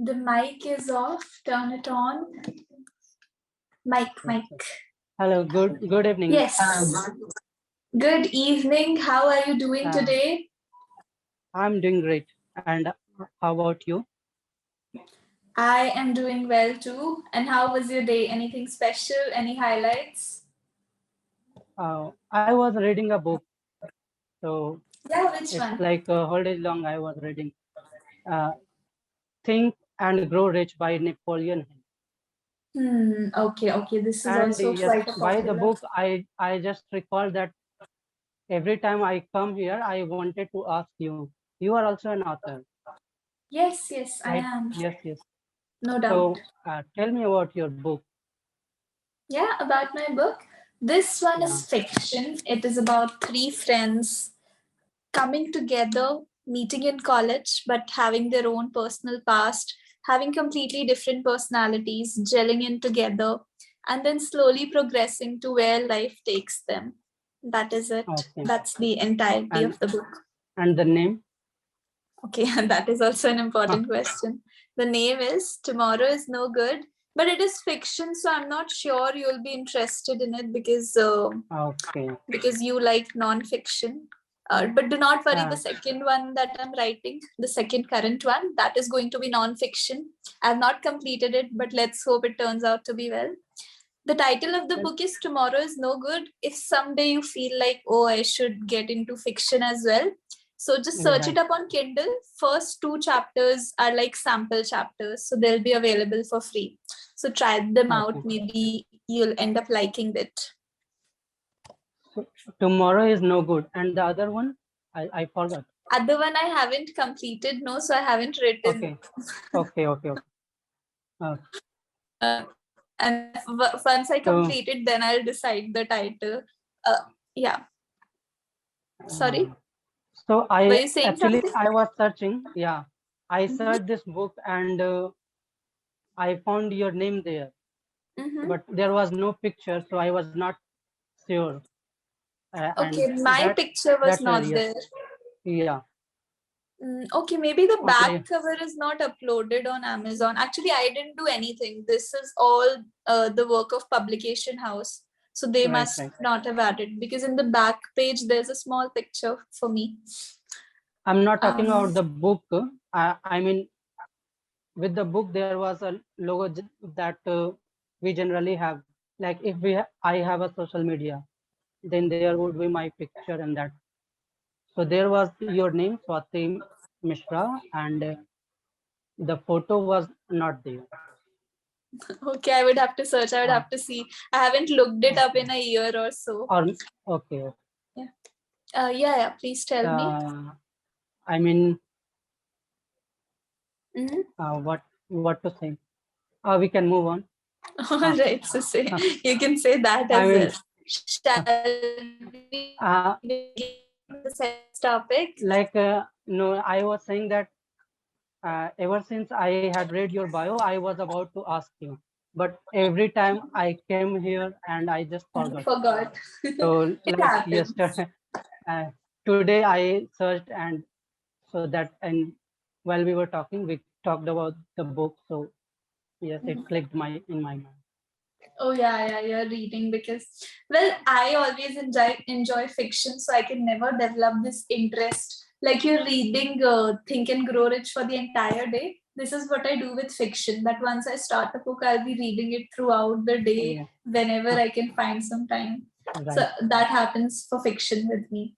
The mic is off. Turn it on. Mic. Hello, good evening. Yes. Good evening. How are you doing today? I'm doing great. And how about you? I am doing well too. And how was your day? Anything special? Any highlights? I was reading a book. So Yeah, which it's one? like a whole day long I was reading. Think and Grow Rich by Napoleon Hill. Okay. This is And also yes, quite a by the popular. book, I just recall that every time I come here, I wanted to ask you. You are also an author. Yes, I Right? am. Yes. No doubt. So tell me about your book. Yeah, about my book. This one is Yeah. fiction. It is about three friends coming together, meeting in college, but having their own personal past, having completely different personalities, gelling in together, and then slowly progressing to where life takes them. That is it. Okay. That's the entirety of the book. And the name? Okay, and that is also an important question. The name is Tomorrow is No Good, but it is fiction, so I'm not sure you'll be interested in it because you like non-fiction. But do not worry, the second one that I'm writing, the second current one, that is going to be non-fiction. I've not completed it, but let's hope it turns out to be well. The title of the book is Tomorrow is No Good. If someday you feel like, oh, I should get into fiction as well, so just search it up on Kindle. First 2 chapters are like sample chapters, so they'll be available for free. So try them out. Maybe you'll end up liking it. So, Tomorrow is No Good. And the other one? I forgot. Other one I haven't completed, no, so I haven't written. Okay. And once I complete it, then I'll decide the title. Yeah. Sorry? So I something? I was searching. Yeah. I searched this book and I found your name there. But there was no picture, so I was not sure. Okay, my picture was not there. Yeah. Okay, maybe the back cover is not uploaded on Amazon. Actually, I didn't do anything. This is all the work of publication house. So they must not have added, because in the back page, there's a small picture for me. I'm not talking about the book. I mean, with the book, there was a logo that we generally have. Like if I have a social media, then there would be my picture and that. So there was your name, Swati Mishra, and the photo was not there. Okay, I would have to search. I would have to see. I haven't looked it up in a year or so. Okay. Yeah. Please tell me. I mean, what to say? We can move on. All right, so say you can say that as well. Shall we begin the topic? Like no, I was saying that ever since I had read your bio, I was about to ask you, but every time I came here and I just forgot. So like yesterday, today I searched, and so that, and while we were talking, we talked about the book. So yes, it clicked in my mind. Oh yeah, you're reading because, well, I always enjoy fiction, so I can never develop this interest. Like you're reading Think and Grow Rich for the entire day. This is what I do with fiction. That once I start a book, I'll be reading it throughout the day, whenever I can find some time. So that happens for fiction with me.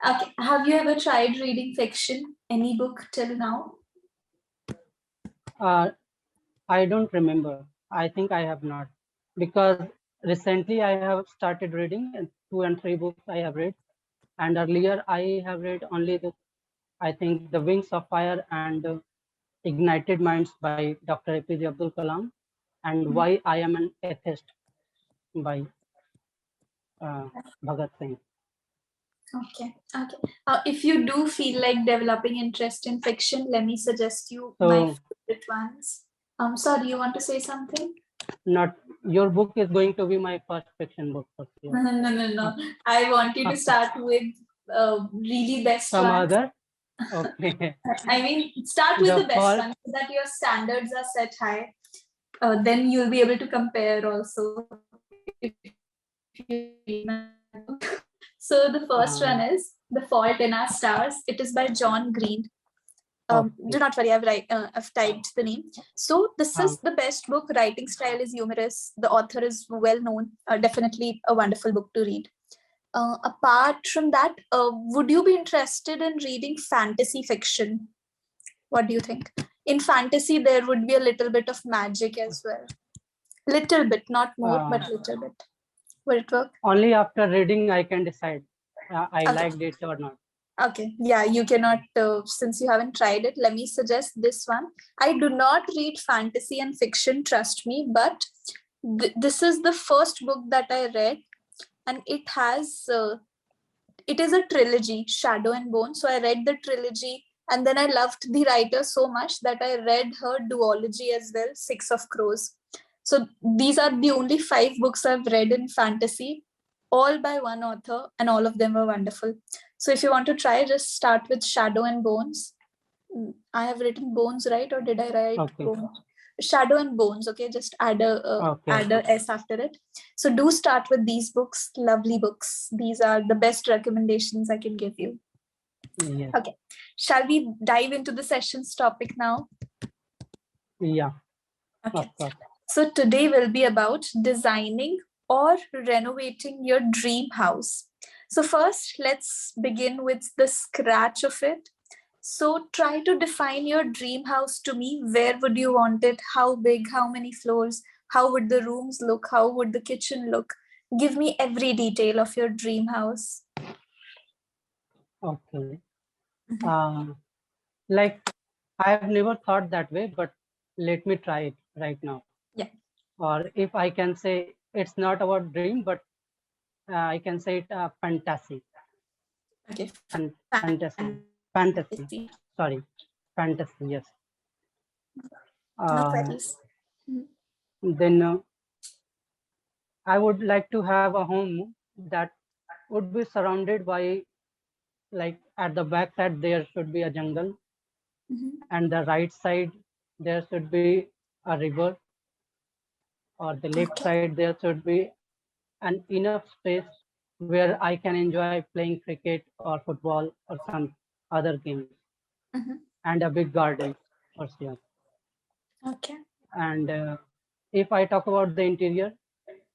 Okay, have you ever tried reading fiction? Any book till now? I don't remember. I think I have not, because recently I have started reading, and 2 and 3 books I have read, and earlier I have read only I think The Wings of Fire and Ignited Minds by Dr. APJ Abdul Kalam, and Why I Am an Atheist by Bhagat Singh. Okay. If you do feel like developing interest in fiction, let me suggest you my favorite ones. Sorry, you want to say something? Not your book is going to be my first fiction book for sure. No. I want you to start with really best some ones. other. Okay. I mean, start with the best one so that your standards are set high. Then you'll be able to compare also. So the first one is The Fault in Our Stars. It is by John Green. Do not worry, I've typed the name. So this is the best book. Writing style is humorous. The author is well known. Definitely a wonderful book to read. Apart from that, would you be interested in reading fantasy fiction? What do you think? In fantasy, there would be a little bit of magic as well. Little bit, not more, but little bit. Will it work? Only after reading I can decide I liked it or not. Okay, yeah, you cannot, since you haven't tried it, let me suggest this one. I do not read fantasy and fiction, trust me, but this is the first book that I read, and it is a trilogy, Shadow and Bone. So I read the trilogy, and then I loved the writer so much that I read her duology as well, Six of Crows. So these are the only 5 books I've read in fantasy, all by one author, and all of them were wonderful. So if you want to try, just start with Shadow and Bones. I have written Bones, right? Or did I write Bones? Shadow and Bones. Okay, just add a S after it. So do start with these books. Lovely books. These are the best recommendations I can give you. Yes. Okay, shall we dive into the session's topic now? Yeah. Okay. So today will be about designing or renovating your dream house. So first, let's begin with the scratch of it. So try to define your dream house to me. Where would you want it? How big? How many floors? How would the rooms look? How would the kitchen look? Give me every detail of your dream house. Okay. Like, I have never thought that way, but let me try it right now. Yeah. Or if I can say it's not about dream, but I can say it fantasy. Okay. Fantasy. Sorry. Fantasy, yes. No worries. Then I would like to have a home that would be surrounded by, like, at the back side there should be a jungle, and the right side there should be a river, or the left side there should be an enough space where I can enjoy playing cricket or football or some other games, and a big garden for sure. Okay. And if I talk about the interior,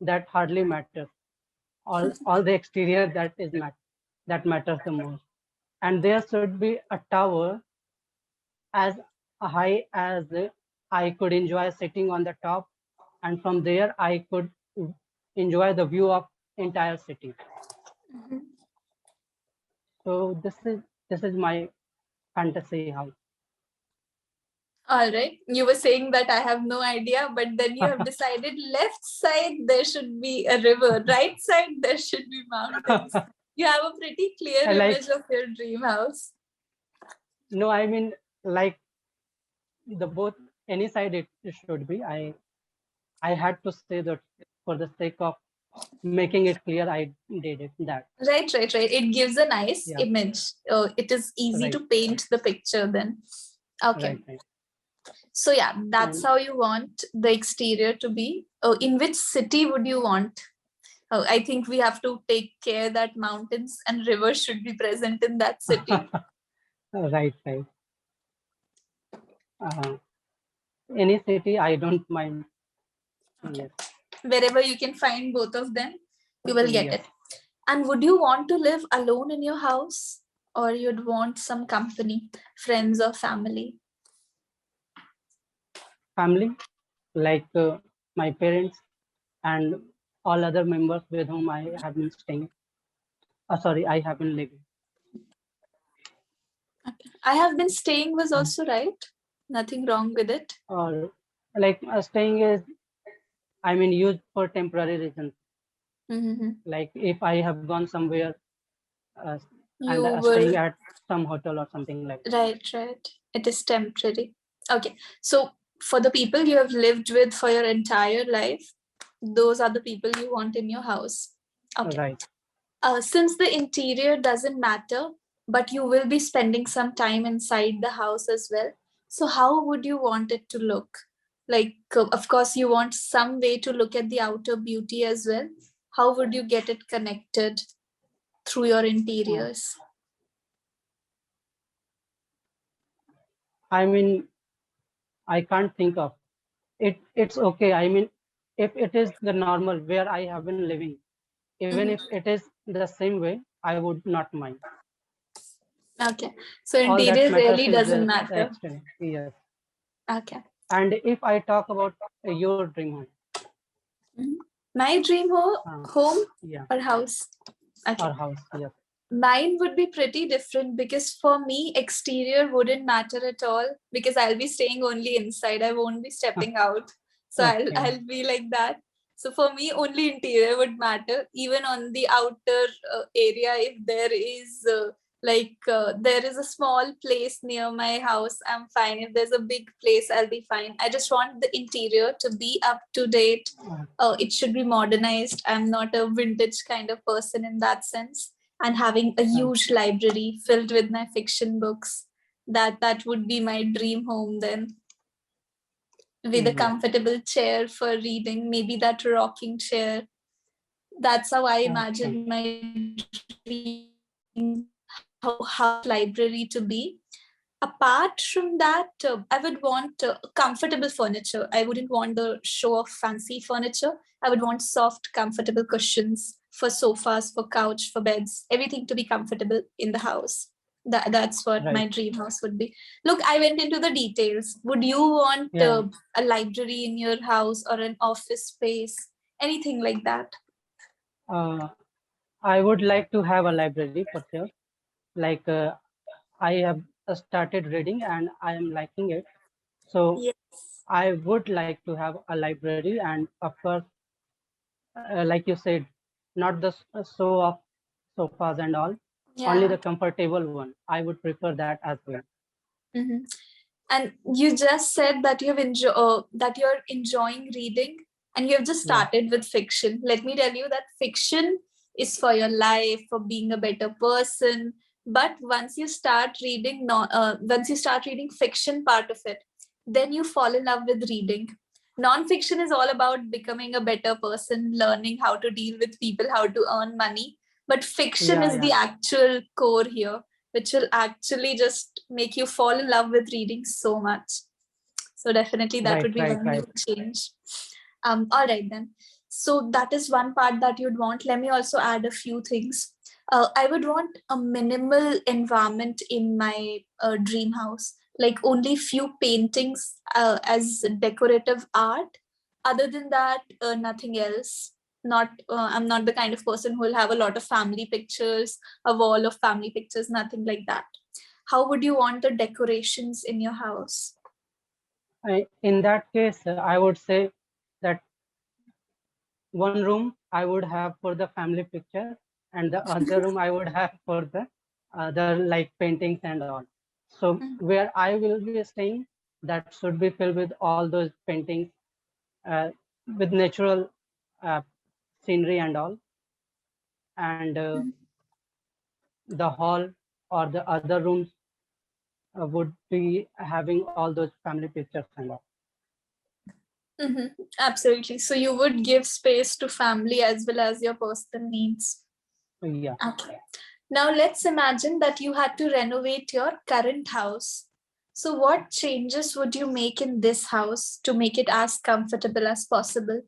that hardly matters. All the exterior that matters the most. And there should be a tower as high as I could enjoy sitting on the top, and from there I could enjoy the view of entire city. So this is my fantasy house. All right. You were saying that I have no idea, but then you have decided left side there should be a river, right side there should be mountains. You have a pretty clear image of your dream house. No, I mean, like, the both, any side it should be. I had to say that for the sake of making it clear, I did it that. Right. It gives a nice image. It is easy to paint the picture then. Okay. Right. So yeah, that's how you want the exterior to be. In which city would you want? I think we have to take care that mountains and rivers should be present in that city. Right. Any city, I don't mind. Okay. Yes. Wherever you can find both of them, you will get it. And would you want to live alone in your house, or you'd want some company, friends or family? Family, like my parents and all other members with whom I have been staying. Sorry, I have been living. Okay. I have been staying was also right. Nothing wrong with it. Or like staying is, I mean, used for temporary reasons. Like if I have gone somewhere and staying at some hotel or something like that. Right. It is temporary. Okay. So for the people you have lived with for your entire life, those are the people you want in your house. Okay. Right. Since the interior doesn't matter, but you will be spending some time inside the house as well. So how would you want it to look? Like, of course, you want some way to look at the outer beauty as well. How would you get it connected through your interiors? I mean, I can't think of it. It's okay. I mean, if it is the normal where I have been living, even if it is the same way, I would not mind. Okay. So All that interior matters really is doesn't the matter. exterior. Yes. Okay. And if I talk about your dream home, my dream home yeah, or house? Okay. or house, yes. Mine would be pretty different because for me, exterior wouldn't matter at all because I'll be staying only inside. I won't be stepping out. So Okay. I'll be like that. So for me, only interior would matter. Even on the outer area, if there is there is a small place near my house, I'm fine. If there's a big place, I'll be fine. I just want the interior to be up to date. It should be modernized. I'm not a vintage kind of person in that sense. And having a huge library filled with my fiction books, that would be my dream home then, with a comfortable chair for reading, maybe that rocking chair. That's how I imagine my dream house library to be. Apart from that, I would want comfortable furniture. I wouldn't want the show of fancy furniture. I would want soft, comfortable cushions for sofas, for couch, for beds, everything to be comfortable in the house. That's what my dream house would be. Look, I went into the details. Would you want a library in your house or an office space? Anything like that? I would like to have a library for sure. Like I have started reading and I am liking it. So yes. I would like to have a library, and of course, like you said, not the show of sofas and all, only the comfortable one. I would prefer that as well. And you just said that that you're enjoying reading, and you have just started with fiction. Let me tell you that fiction is for your life, for being a better person. But once you start reading, once you start reading fiction part of it, then you fall in love with reading. Non-fiction is all about becoming a better person, learning how to deal with people, how to earn money. But fiction is the actual core here, which will actually just make you fall in love with reading so much. So definitely that would be one new change. All right then. So that is one part that you'd want. Let me also add a few things. I would want a minimal environment in my dream house, like only few paintings as decorative art. Other than that, nothing else. Not I'm not the kind of person who will have a lot of family pictures, a wall of family pictures, nothing like that. How would you want the decorations in your house? In that case, I would say that one room I would have for the family picture, and the other room I would have for the other like paintings and all. So where I will be staying, that should be filled with all those paintings, with natural scenery and all. And the hall or the other rooms would be having all those family pictures and all. Absolutely. So you would give space to family as well as your personal needs. Yeah. Okay. Now let's imagine that you had to renovate your current house. So what changes would you make in this house to make it as comfortable as possible?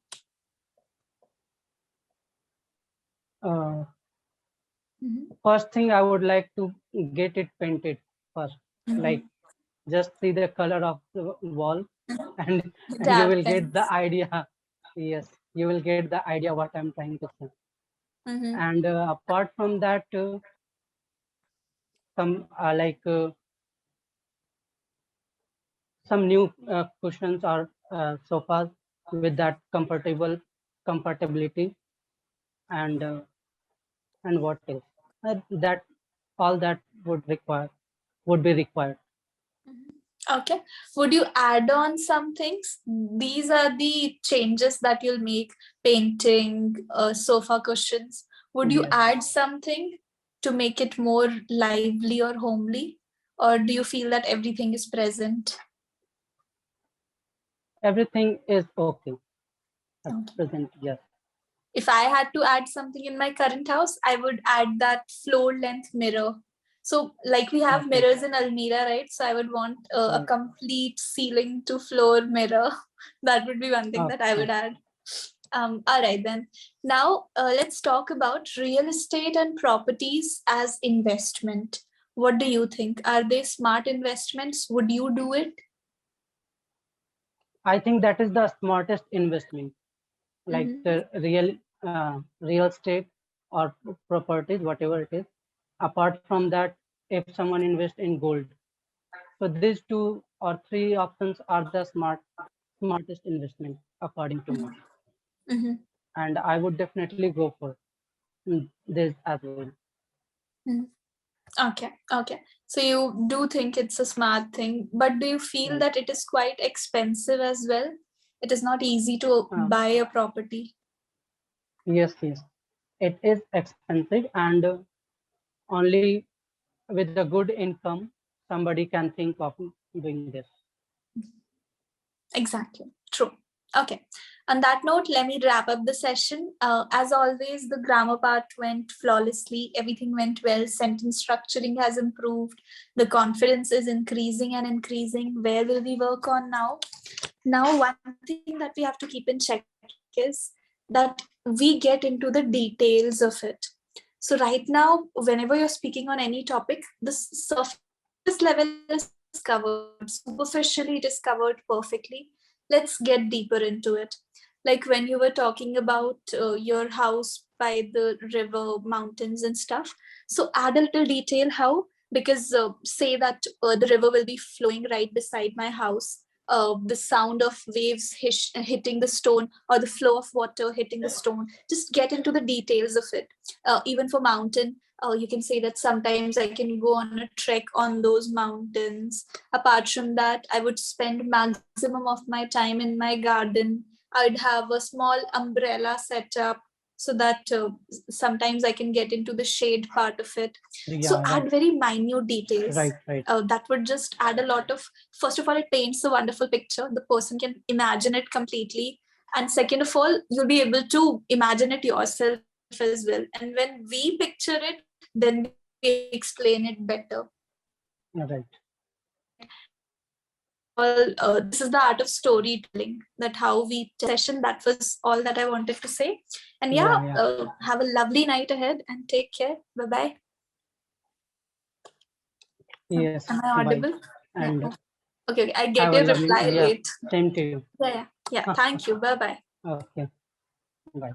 First thing, I would like to get it painted first. Like just see the color of the wall, and you will get the idea. Yes, you will get the idea what I'm trying to say. And apart from that, some some new cushions or sofas with that comfortability, and what else? That all that would be required. Okay. Would you add on some things? These are the changes that you'll make: painting, sofa cushions. Would you add something to make it more lively or homely? Or do you feel that everything is present? Everything is okay at present, yes. If I had to add something in my current house, I would add that floor length mirror. So like we have mirrors in Almira, right? So I would want a complete ceiling to floor mirror. That would be one thing that I would add. All right, then. Now let's talk about real estate and properties as investment. What do you think? Are they smart investments? Would you do it? I think that is the smartest investment, like the real estate or properties, whatever it is. Apart from that, if someone invests in gold, so these 2 or 3 options are the smartest investment according to me. And I would definitely go for this as well. Okay. So you do think it's a smart thing, but do you feel that it is quite expensive as well? It is not easy to buy a property. Yes. It is expensive, and only with a good income, somebody can think of doing this. Exactly. True. Okay. On that note, let me wrap up the session. As always, the grammar part went flawlessly. Everything went well. Sentence structuring has improved. The confidence is increasing and increasing. Where will we work on now? Now, one thing that we have to keep in check is that we get into the details of it. So right now, whenever you're speaking on any topic, the surface level is covered. Superficially, it is covered perfectly. Let's get deeper into it. Like when you were talking about your house by the river, mountains and stuff. So add a little detail how, because say that the river will be flowing right beside my house. The sound of waves hitting the stone, or the flow of water hitting the stone. Just get into the details of it. Even for mountain, you can say that sometimes I can go on a trek on those mountains. Apart from that, I would spend maximum of my time in my garden. I'd have a small umbrella set up so that sometimes I can get into the shade part of it. So add very minute details. That would just add a lot of, first of all, it paints a wonderful picture. The person can imagine it completely. And second of all, you'll be able to imagine it yourself as well. And when we picture it, then we explain it better. Right. All this is the art of storytelling, that how we session. That was all that I wanted to say. And have a lovely night ahead and take care. Bye. Yes. Am I audible? And okay, I get your reply late. Same to you. Yeah. Thank you. Bye. Okay. Bye.